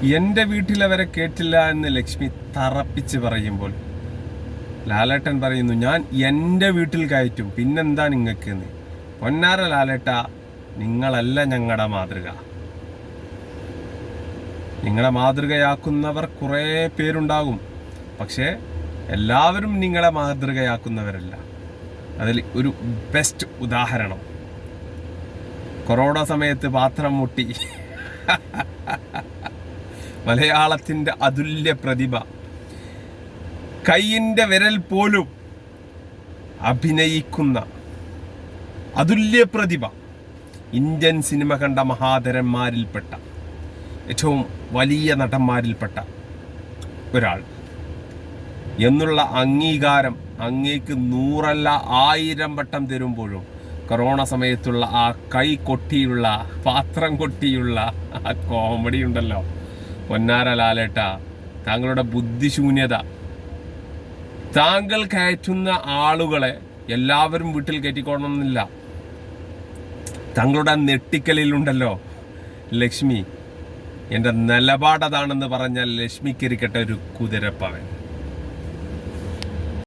എൻ്റെ വീട്ടിലവരെ കേട്ടില്ല എന്ന് ലക്ഷ്മി തറപ്പിച്ച് പറയുമ്പോൾ ലാലേട്ടൻ പറയുന്നു, ഞാൻ എൻ്റെ വീട്ടിൽ കയറ്റും, പിന്നെന്താ നിങ്ങൾക്ക് എന്ന്. പൊന്നാര ലാലേട്ട, നിങ്ങളല്ല ഞങ്ങളുടെ മാതൃക. നിങ്ങളെ മാതൃകയാക്കുന്നവർ കുറേ പേരുണ്ടാകും, പക്ഷേ എല്ലാവരും നിങ്ങളെ മാതൃകയാക്കുന്നവരല്ല. അതിൽ ഒരു ബെസ്റ്റ് ഉദാഹരണം, കൊറോണ സമയത്ത് പാത്രം മുട്ടി മലയാളത്തിൻ്റെ അതുല്യ പ്രതിഭ, കൈയിൻ്റെ വിരൽ പോലും അഭിനയിക്കുന്ന അതുല്യ പ്രതിഭ, ഇന്ത്യൻ സിനിമ കണ്ട മഹാധരന്മാരിൽപ്പെട്ട ഏറ്റവും വലിയ നടന്മാരിൽപ്പെട്ട ഒരാൾ എന്നുള്ള അംഗീകാരം അങ്ങേക്ക് 100 അല്ല 1000 വട്ടം തരുമ്പോഴും കൊറോണ സമയത്തുള്ള ആ കൈ കൊട്ടിയുള്ള, പാത്രം കൊട്ടിയുള്ള ആ കോമഡി ഉണ്ടല്ലോ, പൊന്നാര ലാലേട്ട, താങ്കളുടെ ബുദ്ധിശൂന്യത. താങ്കൾ കയറ്റുന്ന ആളുകളെ എല്ലാവരും വീട്ടിൽ കയറ്റിക്കൊള്ളണമെന്നില്ല. താങ്കളുടെ നെട്ടിക്കലിലുണ്ടല്ലോ ലക്ഷ്മി, എൻ്റെ നിലപാടതാണെന്ന് പറഞ്ഞാൽ ലക്ഷ്മിക്കിരിക്കട്ടെ ഒരു കുതിരപ്പവൻ.